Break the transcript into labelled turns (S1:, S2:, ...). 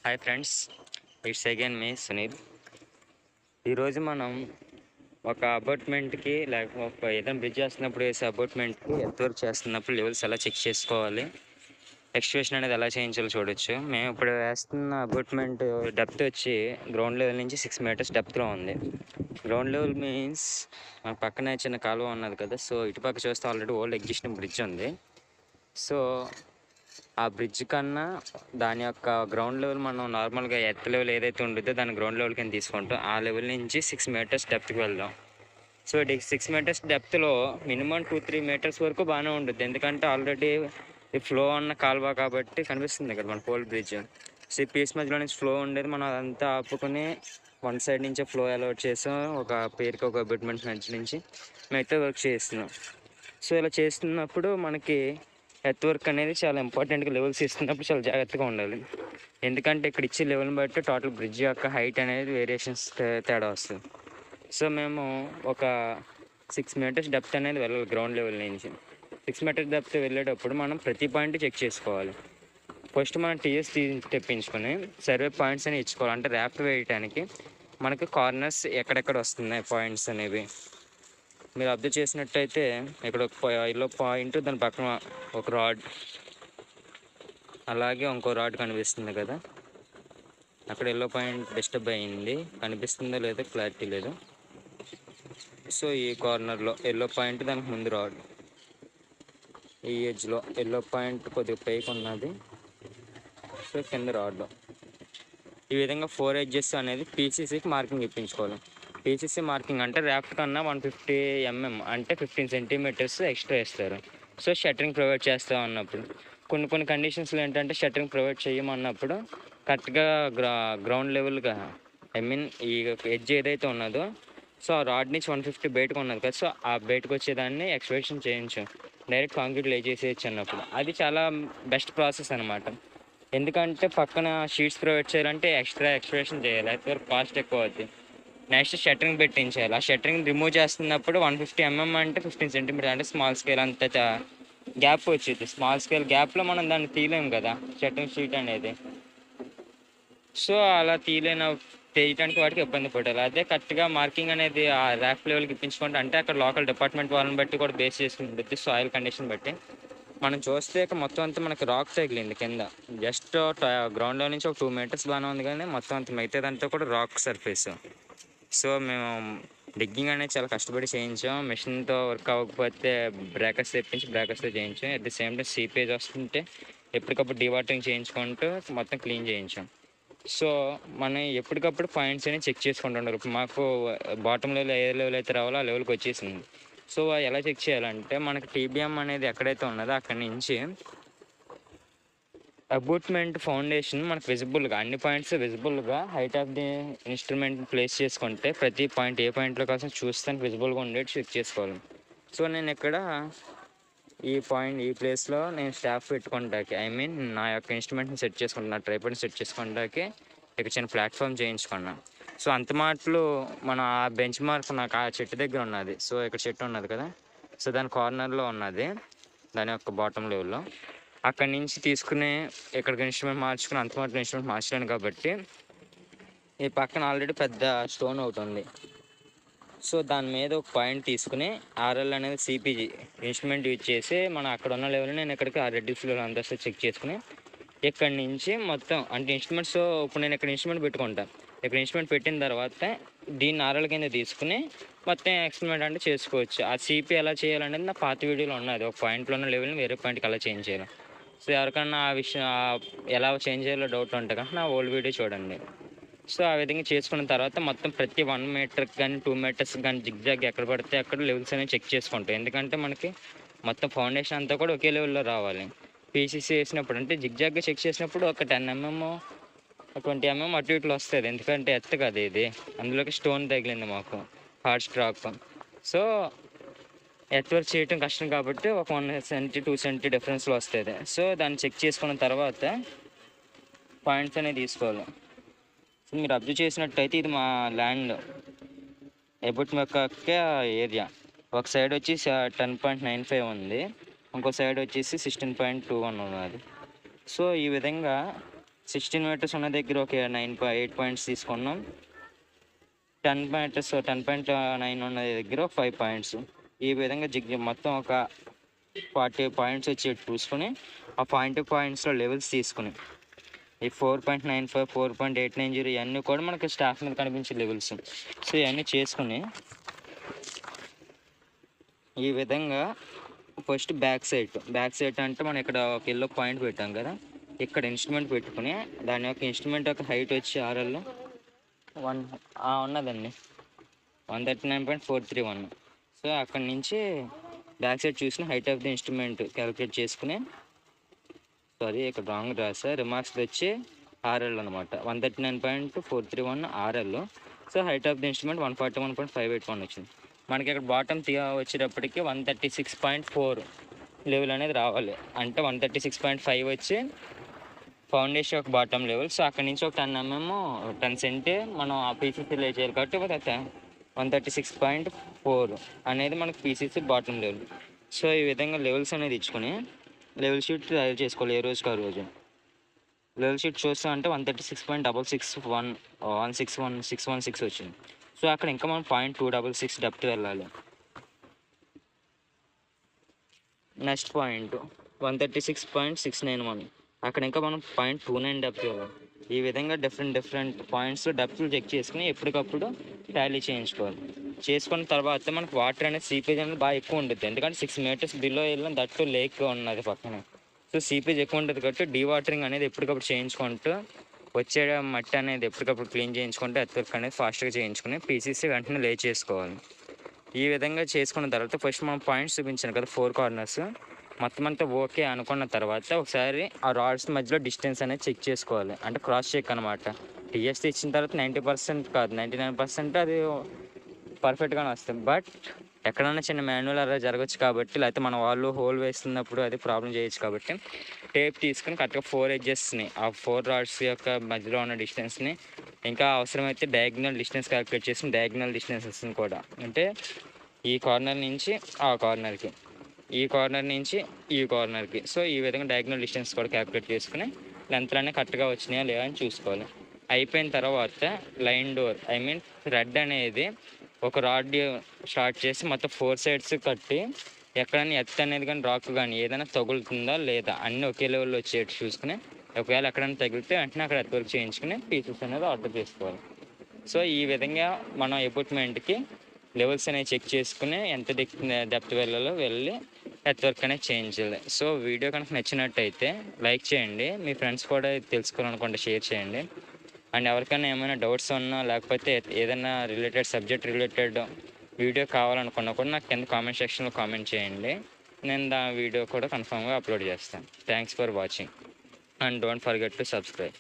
S1: Hi friends, it's again మీ సునీల్. ఈరోజు మనం ఒక అపార్ట్మెంట్కి లేకపోతే ఏదైనా బ్రిడ్జ్ చేస్తున్నప్పుడు వేసే అపార్ట్మెంట్కి వర్క్ చేస్తున్నప్పుడు లెవెల్స్ ఎలా చెక్ చేసుకోవాలి, ఎక్స్కవేషన్ అనేది ఎలా చేయించాలో చూడొచ్చు. మేము ఇప్పుడు వేస్తున్న అపార్ట్మెంట్ డెప్త్ వచ్చి గ్రౌండ్ లెవెల్ నుంచి 6 మీటర్స్ డెప్త్లో ఉంది. గ్రౌండ్ లెవెల్ మీన్స్ మన పక్కనే చిన్న కాలువ ఉన్నది కదా, సో ఇటుపక్క చూస్తే ఆల్రెడీ ఓల్డ్ ఎగ్జిస్టింగ్ బ్రిడ్జ్ ఉంది. సో ఆ బ్రిడ్జ్ కన్నా దాని యొక్క గ్రౌండ్ లెవెల్ మనం నార్మల్గా ఎర్త్ లెవెల్ ఏదైతే ఉంటుందో దాని గ్రౌండ్ లెవెల్ కింద తీసుకుంటాం. ఆ లెవెల్ నుంచి 6 మీటర్స్ డెప్త్కి వెళ్దాం. సో 6 మీటర్స్ డెప్త్లో మినిమం 2-3 మీటర్స్ వరకు బాగానే ఉంటుంది, ఎందుకంటే ఆల్రెడీ ఈ ఫ్లో ఉన్న కాలువ కాబట్టి కనిపిస్తుంది కదా మన పోల్ బ్రిడ్జ్. సో ఈ పీస్ మధ్యలో నుంచి ఫ్లో ఉండేది, మనం అదంతా ఆపుకొని వన్ సైడ్ నుంచే ఫ్లో అలౌట్ చేసాం. ఒక పేరుకి ఒక అపార్ట్మెంట్ మధ్య నుంచి మిగతా వర్క్ చేస్తున్నాం. సో ఇలా చేస్తున్నప్పుడు మనకి ఎర్త్ వర్క్ అనేది చాలా ఇంపార్టెంట్గా లెవెల్స్ ఇస్తున్నప్పుడు చాలా జాగ్రత్తగా ఉండాలి, ఎందుకంటే ఇక్కడ ఇచ్చే లెవెల్ని బట్టి టోటల్ బ్రిడ్జ్ యొక్క హైట్ అనేది వేరియేషన్స్ తేడా వస్తుంది. సో మేము ఒక 6 మీటర్స్ డెప్త్ అనేది వెళ్ళాలి గ్రౌండ్ లెవెల్ నుంచి. 6 మీటర్స్ డెప్త్ వెళ్ళేటప్పుడు మనం ప్రతి పాయింట్ చెక్ చేసుకోవాలి. ఫస్ట్ మనం టీఎస్ తెప్పించుకొని సర్వే పాయింట్స్ అని ఇచ్చుకోవాలి. అంటే ర్యాప్ వేయడానికి మనకు కార్నర్స్ ఎక్కడెక్కడ వస్తున్నాయి పాయింట్స్ అనేవి మీరు అబ్జర్వ్ చేసినట్టయితే ఇక్కడ ఒక ఎల్లో పాయింట్, దాని పక్కన ఒక రాడ్, అలాగే ఇంకో రాడ్ కనిపిస్తుంది కదా, అక్కడ ఎల్లో పాయింట్ డిస్టర్బ్ అయ్యింది, కనిపిస్తుందో లేదో క్లారిటీ లేదు. సో ఈ కార్నర్లో ఎల్లో పాయింట్, దానికి ముందు రాడ్, ఈ ఎడ్జ్లో ఎల్లో పాయింట్ కొద్దిగా పైకి ఉన్నది, సో కింద రాడ్. ఈ విధంగా 4 ఎడ్జెస్ అనేది పీసీసీకి మార్కింగ్ ఇప్పించుకోవాలి. పీసీసీ మార్కింగ్ అంటే ర్యాఫ్ట్ కన్నా 150 mm అంటే 15 సెంటీమీటర్స్ ఎక్స్ట్రా ఇస్తారు. సో షట్టరింగ్ ప్రొవైడ్ చేస్తాం అన్నప్పుడు కొన్ని కండిషన్స్లో ఏంటంటే షట్టరింగ్ ప్రొవైడ్ చేయమన్నప్పుడు కరెక్ట్గా గ్రౌండ్ లెవెల్గా ఈ ఎడ్జ్ ఏదైతే ఉన్నదో, సో ఆ రాడ్ నుంచి 150 బయటకు ఉన్నది కదా, సో ఆ బయటకు వచ్చేదాన్ని ఎక్స్కవేషన్ చేయించాం. డైరెక్ట్ కాంక్రీట్ లే చేసేయచ్చు అన్నప్పుడు అది చాలా బెస్ట్ ప్రాసెస్ అనమాట. ఎందుకంటే పక్కన షీట్స్ ప్రొవైడ్ చేయాలంటే ఎక్స్ట్రా ఎక్స్కవేషన్ చేయాలి, అయితే కాస్ట్ ఎక్కువ అవుతుంది. నెక్స్ట్ షట్టరింగ్ పెట్టించాలి. ఆ షట్టరింగ్ రిమూవ్ చేస్తున్నప్పుడు 150 mm అంటే 15 సెంటీమీటర్ అంటే స్మాల్ స్కేల్ అంత గ్యాప్ వచ్చింది. స్మాల్ స్కేల్ గ్యాప్లో మనం దాన్ని తీయలేము కదా షట్టరింగ్ షీట్ అనేది. సో అలా తీయడానికి వాటికి ఇబ్బంది పడాలి. అదే కరెక్ట్గా మార్కింగ్ అనేది ఆ ర్యాక్ లెవెల్కి ఇప్పించుకుంటే, అంటే అక్కడ లోకల్ డిపార్ట్మెంట్ వాళ్ళని బట్టి కూడా బేస్ చేసుకుని ఉంటుంది, సాయిల్ కండిషన్ బట్టి. మనం చూస్తే ఇక్కడ మొత్తం అంతా మనకి రాక్ తగిలింది కింద. జస్ట్ గ్రౌండ్లో నుంచి ఒక 2 మీటర్స్ బాగానే ఉంది, కానీ మొత్తం అంతా మిగతాదంతా కూడా రాక్ సర్ఫేస్. సో మేము డిగ్గింగ్ అనేది చాలా కష్టపడి చేయించాం. మిషన్తో వర్క్ అవ్వకపోతే బ్రేకర్స్ తెప్పించి బ్రేకర్స్తో చేయించాం. At the same time seepage వస్తుంటే ఎప్పటికప్పుడు డీవాటరింగ్ చేయించుకుంటూ మొత్తం క్లీన్ చేయించాం. సో మనం ఎప్పటికప్పుడు పాయింట్స్ అని చెక్ చేసుకుంటున్నారు. ఇప్పుడు మాకు బాటమ్ లెవెల్ ఏ లెవెల్ అయితే రావాలో ఆ లెవెల్కి వచ్చేసింది. సో ఎలా చెక్ చేయాలంటే మనకి టీబీఎం అనేది ఎక్కడైతే ఉన్నదో అక్కడి నుంచి అబాట్మెంట్ ఫౌండేషన్ మనకు విజిబుల్గా అన్ని పాయింట్స్ విజిబుల్గా height of the instrument place చేసుకుంటే ప్రతి పాయింట్ ఏ పాయింట్లో కోసం చూస్తానికి విజిబుల్గా ఉండేది చెక్ చేసుకోవాలి. సో నేను ఇక్కడ ఈ ప్లేస్లో నేను స్టాఫ్ పెట్టుకుంటాకి, నా యొక్క ఇన్స్ట్రుమెంట్ని సెట్ చేసుకుంటున్నా, ట్రైపాడ్ని సెట్ చేసుకుంటాకి ఇక్కడ చిన్న ప్లాట్ఫామ్ చేయించుకున్నాను. సో అంత మాటలు మన ఆ బెంచ్ మార్క్ నాకు ఆ చెట్టు దగ్గర ఉన్నది. సో ఇక్కడ చెట్టు ఉన్నది కదా, సో దాని కార్నర్లో ఉన్నది, దాని యొక్క బాటమ్ లెవెల్లో. అక్కడి నుంచి తీసుకుని ఇక్కడికి ఇన్స్ట్రుమెంట్ మార్చుకుని అంత మాత్రం ఇన్స్ట్రుమెంట్ మార్చలేను కాబట్టి ఈ పక్కన ఆల్రెడీ పెద్ద స్టోన్ ఒకటి ఉంది. సో దాని మీద ఒక పాయింట్ తీసుకుని ఆర్ఎల్ అనేది సిపిజి ఇన్స్ట్రుమెంట్ యూజ్ చేసి మనం అక్కడ ఉన్న లెవెల్ నేను ఇక్కడికి ఆ రెడ్ లెవెల్ అంతా చెక్ చేసుకుని ఇక్కడి నుంచి మొత్తం అంటే ఇన్స్ట్రుమెంట్స్. ఇప్పుడు నేను ఇక్కడ ఇన్స్ట్రుమెంట్ పెట్టుకుంటాను. ఇక్కడ ఇన్స్ట్రుమెంట్ పెట్టిన తర్వాత దీన్ని ఆర్ఎల్ కింద తీసుకుని మొత్తం ఎక్స్పెరిమెంట్ అంటే చేసుకోవచ్చు. ఆ సిపి ఎలా చేయాలనేది నా పాత వీడియోలో ఉన్నది. ఒక పాయింట్లో ఉన్న లెవెల్ని వేరే పాయింట్కి ఎలా చేంజ్ చేయాలి. సో ఎవరికన్నా ఆ విషయం ఎలా చేంజ్ చేయాలో డౌట్ ఉంటే కనుక నా ఓల్డ్ వీడియో చూడండి. సో ఆ విధంగా చేసుకున్న తర్వాత మొత్తం ప్రతి 1 మీటర్కి కానీ 2 మీటర్స్ కానీ జిగ్జాగ్ ఎక్కడ పడితే అక్కడ లెవెల్స్ అనేవి చెక్ చేసుకుంటాం. ఎందుకంటే మనకి మొత్తం ఫౌండేషన్ అంతా కూడా ఒకే లెవెల్లో రావాలి. పీసీసీ వేసినప్పుడు అంటే జిగ్జాగ్గా చెక్ చేసినప్పుడు ఒక 10 mm 20 mm అటు ఇట్లు వస్తుంది, ఎందుకంటే ఎత్తు కదా ఇది, అందులోకి స్టోన్ తగిలింది మాకు హార్డ్ స్ట్రాక్. సో ఎర్త్ వర్క్ చేయటం కష్టం కాబట్టి ఒక 1 సెంటీ 2 సెంటీ డిఫరెన్స్లో వస్తుంది. సో దాన్ని చెక్ చేసుకున్న తర్వాత పాయింట్స్ అనేవి తీసుకోవాలి. సో మీరు అబ్జర్వ్ చేసినట్టయితే ఇది మా ల్యాండ్ ఎబుట్ యొక్క ఏరియా. ఒక సైడ్ వచ్చి 10.95 ఉంది, ఇంకో సైడ్ వచ్చేసి 16.21 ఉన్నది. సో ఈ విధంగా 16 మీటర్స్ ఉన్న దగ్గర ఒక 8 పాయింట్స్ తీసుకున్నాం. 10.9 ఉన్న దగ్గర 5 పాయింట్స్. ఈ విధంగా మొత్తం ఒక 40 పాయింట్స్ వచ్చేట్టు చూసుకొని ఆ పాయింట్స్లో లెవెల్స్ తీసుకుని ఈ 4.95, 4.890 ఇవన్నీ కూడా మనకి స్టాఫ్ మీద కనిపించే లెవెల్స్. సో ఇవన్నీ చేసుకుని ఈ విధంగా ఫస్ట్ బ్యాక్ సైడ్ అంటే మనం ఇక్కడ ఒక ఎల్లో పాయింట్ పెట్టాం కదా, ఇక్కడ ఇన్స్ట్రుమెంట్ పెట్టుకుని దాని యొక్క ఇన్స్ట్రుమెంట్ యొక్క హైట్ వచ్చి ఆర్ఎల్ ఉన్నదండి 139.431. సో అక్కడి నుంచి బ్యాక్ సైడ్ చూసిన height of the instrument calculate చేసుకుని, ఇక్కడ రాంగ్ రాసా, రిమార్క్స్ వచ్చి ఆర్ఎల్ అనమాట 139.431 RL. So height of the instrument 141.581 వచ్చింది. మనకి ఇక్కడ బాటమ్ వచ్చేటప్పటికి 136.4 లెవెల్ అనేది రావాలి. అంటే 136.5 వచ్చి ఫౌండేషన్ ఒక బాటమ్ లెవెల్. సో అక్కడి నుంచి ఒక 10 సెంట్ మనం ఆ పీసీసీ లే చేయాలి కాబట్టి 136.4 అనేది మనకు పీసీసీ బాటమ్ లెవెల్. సో ఈ విధంగా లెవెల్స్ అనేది ఇచ్చుకొని లెవెల్ షీట్ తయారు చేసుకోవాలి. ఏ రోజుకి ఆ రోజు లెవెల్ షీట్ చూస్తా అంటే 136.616 వచ్చింది. సో అక్కడ ఇంకా మనం 0.266 డెప్త్ వెళ్ళాలి. నెక్స్ట్ పాయింట్ 136.691, అక్కడ ఇంకా మనం 0.29 డెప్త్ వెళ్ళాలి. ఈ విధంగా డిఫరెంట్ పాయింట్స్లో డెప్త్లు చెక్ చేసుకుని ఎప్పటికప్పుడు టాలీ చేసుకున్న తర్వాత మనకు వాటర్ అనేది సీపేజ్ అనేది బాగా ఎక్కువ ఉంటుంది. ఎందుకంటే 6 మీటర్స్ బిలో వెళ్ళిన దట్టు లేక్ ఉన్నది పక్కన. సో సీపేజ్ ఎక్కువ ఉంటుంది కాబట్టి డీవాటరింగ్ అనేది ఎప్పటికప్పుడు చేయించుకుంటూ వచ్చే మట్టి అనేది ఎప్పటికప్పుడు క్లీన్ చేయించుకుంటే ఎర్త్వర్క్ అనేది ఫాస్ట్గా చేయించుకుని పీసీసీ వెంటనే లే చేసుకోవాలి. ఈ విధంగా చేసుకున్న తర్వాత ఫస్ట్ మనం పాయింట్స్ చూపించాను కదా 4 కార్నర్స్ మొత్తం అంతా ఓకే అనుకున్న తర్వాత ఒకసారి ఆ రాడ్స్ మధ్యలో డిస్టెన్స్ అనేది చెక్ చేసుకోవాలి. అంటే క్రాస్ చెక్ అనమాట. టీఎస్టీ ఇచ్చిన తర్వాత 90% కాదు 99% అది పర్ఫెక్ట్గానే వస్తుంది. బట్ ఎక్కడన్నా చిన్న మాన్యువల్ అలా జరగచ్చు కాబట్టి, లేకపోతే మన వాళ్ళు హోల్ వేస్తున్నప్పుడు అది ప్రాబ్లం చేయొచ్చు కాబట్టి టేప్ తీసుకుని కరెక్ట్గా 4 ఎడ్జెస్ని ఆ 4 రాడ్స్ యొక్క మధ్యలో ఉన్న డిస్టెన్స్ని, ఇంకా అవసరమైతే డయాగ్నల్ డిస్టెన్స్ క్యాలిక్యులేట్ చేసిన డయాగ్నల్ డిస్టెన్సెస్ని కూడా, అంటే ఈ కార్నర్ నుంచి ఆ కార్నర్కి, ఈ కార్నర్ నుంచి ఈ కార్నర్కి. సో ఈ విధంగా డయాగ్నల్ డిస్టెన్స్ కూడా క్యాలిక్యులేట్ చేసుకుని లెంత్లన్నీ కరెక్ట్గా వచ్చినాయా లేవా అని చూసుకోవాలి. అయిపోయిన తర్వాత లైన్ డోర్ థ్రెడ్ అనేది ఒక రాడ్ స్టార్ట్ చేసి మొత్తం 4 సైడ్స్ కట్టి ఎక్కడైనా ఎత్తు అనేది కానీ రాక్ కానీ ఏదైనా తగులుతుందా లేదా అన్నీ ఒకే లెవెల్లో వచ్చేట్టు చూసుకుని, ఒకవేళ ఎక్కడైనా తగిలితే వెంటనే అక్కడ ఎర్త్వర్క్ చేయించుకుని పీసెస్ అనేది ఆర్డర్ చేసుకోవాలి. సో ఈ విధంగా మనం ఎక్విప్మెంట్కి లెవెల్స్ అనేవి చెక్ చేసుకుని ఎంత డెప్త్ వెళ్ళాలో వెళ్ళి ఎర్త్వర్క్ అనేది చేయించాలి. సో వీడియో కనుక నచ్చినట్టయితే లైక్ చేయండి, మీ ఫ్రెండ్స్ కూడా తెలుసుకోవాలనుకుంటే షేర్ చేయండి. అండ్ ఎవరికైనా ఏమైనా డౌట్స్ ఉన్నా లేకపోతే ఏదైనా సబ్జెక్ట్ రిలేటెడ్ వీడియో కావాలనుకున్నా కూడా నాకు కింద కామెంట్ సెక్షన్లో కామెంట్ చేయండి. నేను వీడియో కూడా కన్ఫామ్గా అప్లోడ్ చేస్తాను. Thanks for watching and don't forget to subscribe.